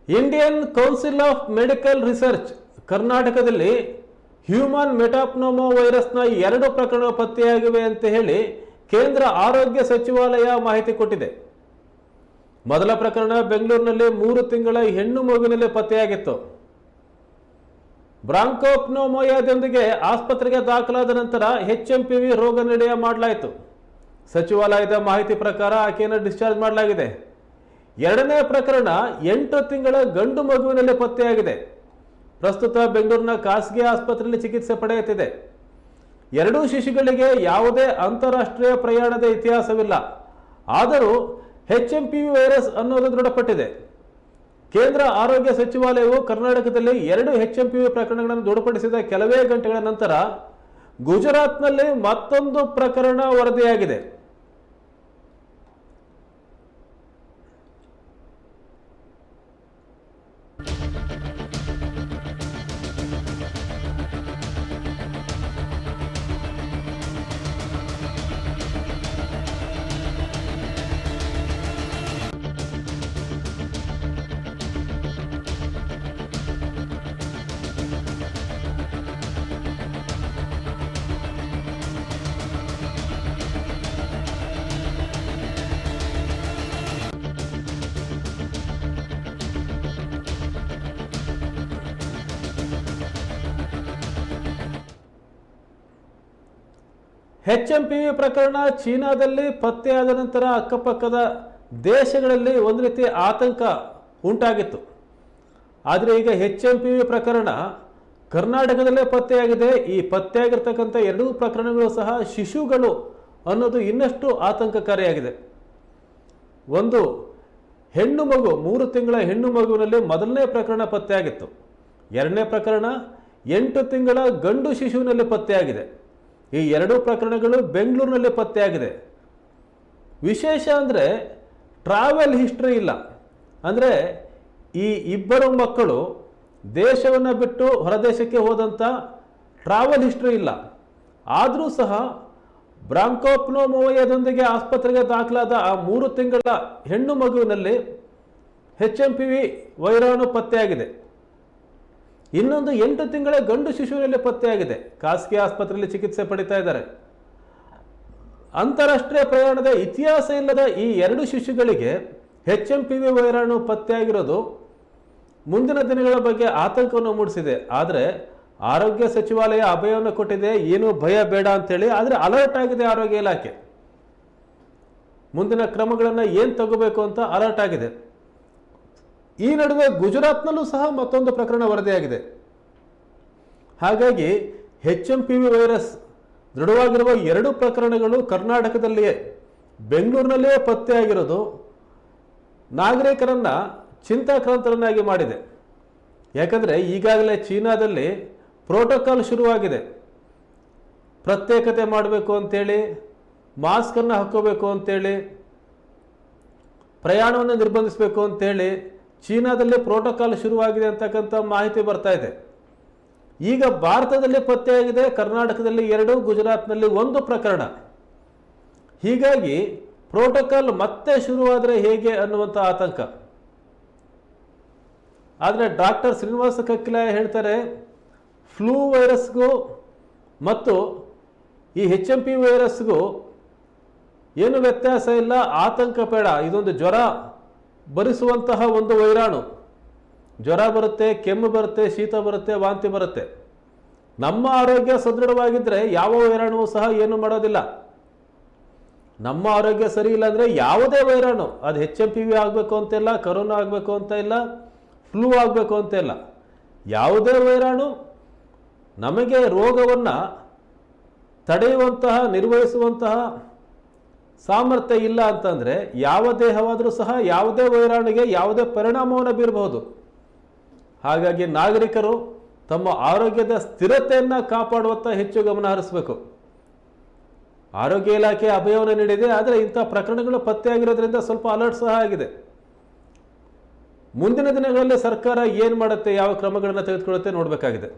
Indian council of medical research ಕರ್ನಾಟಕದಲ್ಲಿ human ಮೆಟಾಪ್ನೋಮಾ ವೈರಸ್ನ 2 ಪ್ರಕರಣ ಪತ್ತೆಯಾಗಿವೆ ಅಂತ ಹೇಳಿ ಕೇಂದ್ರ ಆರೋಗ್ಯ ಸಚಿವಾಲಯ ಮಾಹಿತಿ ಕೊಟ್ಟಿದೆ. ಮೊದಲ ಪ್ರಕರಣ ಬೆಂಗಳೂರಿನಲ್ಲಿ 3 ತಿಂಗಳ ಹೆಣ್ಣು ಮಗುವಿನಲ್ಲಿ ಪತ್ತೆಯಾಗಿತ್ತು. ಬ್ರಾಂಕೋಪ್ನೋಮೋಯಾದೊಂದಿಗೆ ಆಸ್ಪತ್ರೆಗೆ ದಾಖಲಾದ ನಂತರ HMPV ರೋಗ ನಿರ್ಣಯ ಮಾಡಲಾಯಿತು. ಸಚಿವಾಲಯದ ಮಾಹಿತಿ ಪ್ರಕಾರ ಆಕೆಯನ್ನು ಡಿಸ್ಚಾರ್ಜ್ ಮಾಡಲಾಗಿದೆ. ಎರಡನೇ ಪ್ರಕರಣ 8 ತಿಂಗಳ ಗಂಡು ಮಗುವಿನಲ್ಲಿ ಪತ್ತೆಯಾಗಿದೆ. ಪ್ರಸ್ತುತ ಬೆಂಗಳೂರಿನ ಖಾಸಗಿ ಆಸ್ಪತ್ರೆಯಲ್ಲಿ ಚಿಕಿತ್ಸೆ ಪಡೆಯುತ್ತಿದೆ. 2 ಶಿಶುಗಳಿಗೆ ಯಾವುದೇ ಅಂತಾರಾಷ್ಟ್ರೀಯ ಪ್ರಯಾಣದ ಇತಿಹಾಸವಿಲ್ಲ. ಆದರೂ HMPV ವೈರಸ್ ಅನ್ನೋದು ದೃಢಪಟ್ಟಿದೆ. ಕೇಂದ್ರ ಆರೋಗ್ಯ ಸಚಿವಾಲಯವು ಕರ್ನಾಟಕದಲ್ಲಿ 2 HMPV ಪ್ರಕರಣಗಳನ್ನು ದೃಢಪಡಿಸಿದ ಕೆಲವೇ ಗಂಟೆಗಳ ನಂತರ ಗುಜರಾತ್ನಲ್ಲಿ ಮತ್ತೊಂದು ಪ್ರಕರಣ ವರದಿಯಾಗಿದೆ. HMPV ಪ್ರಕರಣ ಚೀನಾದಲ್ಲಿ ಪತ್ತೆಯಾದ ನಂತರ ಅಕ್ಕಪಕ್ಕದ ದೇಶಗಳಲ್ಲಿ ಒಂದು ರೀತಿ ಆತಂಕ ಉಂಟಾಗಿತ್ತು. ಆದರೆ ಈಗ HMPV ಪ್ರಕರಣ ಕರ್ನಾಟಕದಲ್ಲೇ ಪತ್ತೆಯಾಗಿದೆ. ಈ ಪತ್ತೆಯಾಗಿರ್ತಕ್ಕಂಥ 2 ಪ್ರಕರಣಗಳು ಸಹ ಶಿಶುಗಳು ಅನ್ನೋದು ಇನ್ನಷ್ಟು ಆತಂಕಕಾರಿಯಾಗಿದೆ. ಒಂದು ಹೆಣ್ಣು ಮಗು 3 ತಿಂಗಳ ಹೆಣ್ಣು ಮಗುವಿನಲ್ಲಿ ಮೊದಲನೇ ಪ್ರಕರಣ ಪತ್ತೆಯಾಗಿತ್ತು. ಎರಡನೇ ಪ್ರಕರಣ 8 ತಿಂಗಳ ಗಂಡು ಶಿಶುವಿನಲ್ಲಿ ಪತ್ತೆಯಾಗಿದೆ. ಈ 2 ಪ್ರಕರಣಗಳು ಬೆಂಗಳೂರಿನಲ್ಲಿ ಪತ್ತೆಯಾಗಿದೆ. ವಿಶೇಷ ಅಂದರೆ ಟ್ರಾವೆಲ್ ಹಿಸ್ಟ್ರಿ ಇಲ್ಲ. ಅಂದರೆ ಈ ಇಬ್ಬರು ಮಕ್ಕಳು ದೇಶವನ್ನು ಬಿಟ್ಟು ಹೊರದೇಶಕ್ಕೆ ಹೋದಂಥ ಟ್ರಾವೆಲ್ ಹಿಸ್ಟ್ರಿ ಇಲ್ಲ. ಆದರೂ ಸಹ ಬ್ರಾಂಕೋಪ್ನೋಮೋಯಾದೊಂದಿಗೆ ಆಸ್ಪತ್ರೆಗೆ ದಾಖಲಾದ ಆ 3 ತಿಂಗಳ ಹೆಣ್ಣು ಮಗುವಿನಲ್ಲಿ HMPV ವೈರಾಣು ಪತ್ತೆಯಾಗಿದೆ. ಇನ್ನೊಂದು 8 ತಿಂಗಳ ಗಂಡು ಶಿಶುವಿನಲ್ಲಿ ಪತ್ತೆಯಾಗಿದೆ. ಖಾಸಗಿ ಆಸ್ಪತ್ರೆಯಲ್ಲಿ ಚಿಕಿತ್ಸೆ ಪಡಿತಾ ಇದ್ದಾರೆ. ಅಂತಾರಾಷ್ಟ್ರೀಯ ಪ್ರಯಾಣದ ಇತಿಹಾಸ ಇಲ್ಲದ ಈ 2 ಶಿಶುಗಳಿಗೆ HMPV ವೈರಾಣು ಪತ್ತೆಯಾಗಿರೋದು ಮುಂದಿನ ದಿನಗಳ ಬಗ್ಗೆ ಆತಂಕವನ್ನು ಮೂಡಿಸಿದೆ. ಆದರೆ ಆರೋಗ್ಯ ಸಚಿವಾಲಯ ಅಭಯವನ್ನು ಕೊಟ್ಟಿದೆ, ಏನೂ ಭಯ ಬೇಡ ಅಂತೇಳಿ. ಆದರೆ ಅಲರ್ಟ್ ಆಗಿದೆ ಆರೋಗ್ಯ ಇಲಾಖೆ. ಮುಂದಿನ ಕ್ರಮಗಳನ್ನು ಏನು ತಗೋಬೇಕು ಅಂತ ಅಲರ್ಟ್ ಆಗಿದೆ. ಈ ನಡುವೆ ಗುಜರಾತ್ನಲ್ಲೂ ಸಹ ಮತ್ತೊಂದು ಪ್ರಕರಣ ವರದಿಯಾಗಿದೆ. ಹಾಗಾಗಿ HMPV ವೈರಸ್ ದೃಢವಾಗಿರುವ 2 ಪ್ರಕರಣಗಳು ಕರ್ನಾಟಕದಲ್ಲಿಯೇ ಬೆಂಗಳೂರಿನಲ್ಲಿಯೇ ಪತ್ತೆಯಾಗಿರೋದು ನಾಗರಿಕರನ್ನು ಚಿಂತಾಕ್ರಾಂತರನ್ನಾಗಿ ಮಾಡಿದೆ. ಯಾಕಂದರೆ ಈಗಾಗಲೇ ಚೀನಾದಲ್ಲಿ ಪ್ರೋಟೋಕಾಲ್ ಶುರುವಾಗಿದೆ. ಪ್ರತ್ಯೇಕತೆ ಮಾಡಬೇಕು ಅಂತೇಳಿ, ಮಾಸ್ಕನ್ನು ಹಾಕ್ಕೋಬೇಕು ಅಂತೇಳಿ, ಪ್ರಯಾಣವನ್ನು ನಿರ್ಬಂಧಿಸಬೇಕು ಅಂತೇಳಿ ಚೀನಾದಲ್ಲಿ ಪ್ರೋಟೋಕಾಲ್ ಶುರುವಾಗಿದೆ ಅಂತಕ್ಕಂಥ ಮಾಹಿತಿ ಬರ್ತಾ ಇದೆ. ಈಗ ಭಾರತದಲ್ಲಿ ಪತ್ತೆಯಾಗಿದೆ. ಕರ್ನಾಟಕದಲ್ಲಿ 2, ಗುಜರಾತ್ನಲ್ಲಿ 1 ಪ್ರಕರಣ. ಹೀಗಾಗಿ ಪ್ರೋಟೋಕಾಲ್ ಮತ್ತೆ ಶುರುವಾದರೆ ಹೇಗೆ ಅನ್ನುವಂಥ ಆತಂಕ. ಆದರೆ ಡಾಕ್ಟರ್ ಶ್ರೀನಿವಾಸ ಕಕ್ಕಿಲಾಯ ಹೇಳ್ತಾರೆ, ಫ್ಲೂ ವೈರಸ್ಗೂ ಮತ್ತು ಈ HMPV ವೈರಸ್ಗೂ ಏನು ವ್ಯತ್ಯಾಸ ಇಲ್ಲ, ಆತಂಕ ಬೇಡ. ಇದೊಂದು ಜ್ವರ ಬರಿಸುವಂತಹ ಒಂದು ವೈರಾಣು. ಜ್ವರ ಬರುತ್ತೆ, ಕೆಮ್ಮು ಬರುತ್ತೆ, ಶೀತ ಬರುತ್ತೆ, ವಾಂತಿ ಬರುತ್ತೆ. ನಮ್ಮ ಆರೋಗ್ಯ ಸದೃಢವಾಗಿದ್ದರೆ ಯಾವ ವೈರಾಣುವು ಸಹ ಏನು ಮಾಡೋದಿಲ್ಲ. ನಮ್ಮ ಆರೋಗ್ಯ ಸರಿ ಇಲ್ಲ ಅಂದರೆ ಯಾವುದೇ ವೈರಾಣು, ಅದು HMPV ಆಗಬೇಕು ಅಂತಿಲ್ಲ, ಕರೋನಾ ಆಗಬೇಕು ಅಂತ ಇಲ್ಲ, ಫ್ಲೂ ಆಗಬೇಕು ಅಂತ ಇಲ್ಲ, ಯಾವುದೇ ವೈರಾಣು ನಮಗೆ ರೋಗವನ್ನು ತಡೆಯುವಂತಹ, ನಿರ್ವಹಿಸುವಂತಹ ಸಾಮರ್ಥ್ಯ ಇಲ್ಲ ಅಂತಂದರೆ ಯಾವ ದೇಹವಾದರೂ ಸಹ ಯಾವುದೇ ವೈರಾಣುಗೆ ಯಾವುದೇ ಪರಿಣಾಮವನ್ನು ಬೀರಬಹುದು. ಹಾಗಾಗಿ ನಾಗರಿಕರು ತಮ್ಮ ಆರೋಗ್ಯದ ಸ್ಥಿರತೆಯನ್ನು ಕಾಪಾಡುವತ್ತ ಹೆಚ್ಚು ಗಮನ ಹರಿಸಬೇಕು. ಆರೋಗ್ಯ ಇಲಾಖೆ ಅಭಯವನ್ನು ನೀಡಿದೆ. ಆದರೆ ಇಂಥ ಪ್ರಕರಣಗಳು ಪತ್ತೆಯಾಗಿರೋದ್ರಿಂದ ಸ್ವಲ್ಪ ಅಲರ್ಟ್ ಸಹ ಆಗಿದೆ. ಮುಂದಿನ ದಿನಗಳಲ್ಲಿ ಸರ್ಕಾರ ಏನು ಮಾಡುತ್ತೆ, ಯಾವ ಕ್ರಮಗಳನ್ನು ತೆಗೆದುಕೊಳ್ಳುತ್ತೆ ನೋಡಬೇಕಾಗಿದೆ.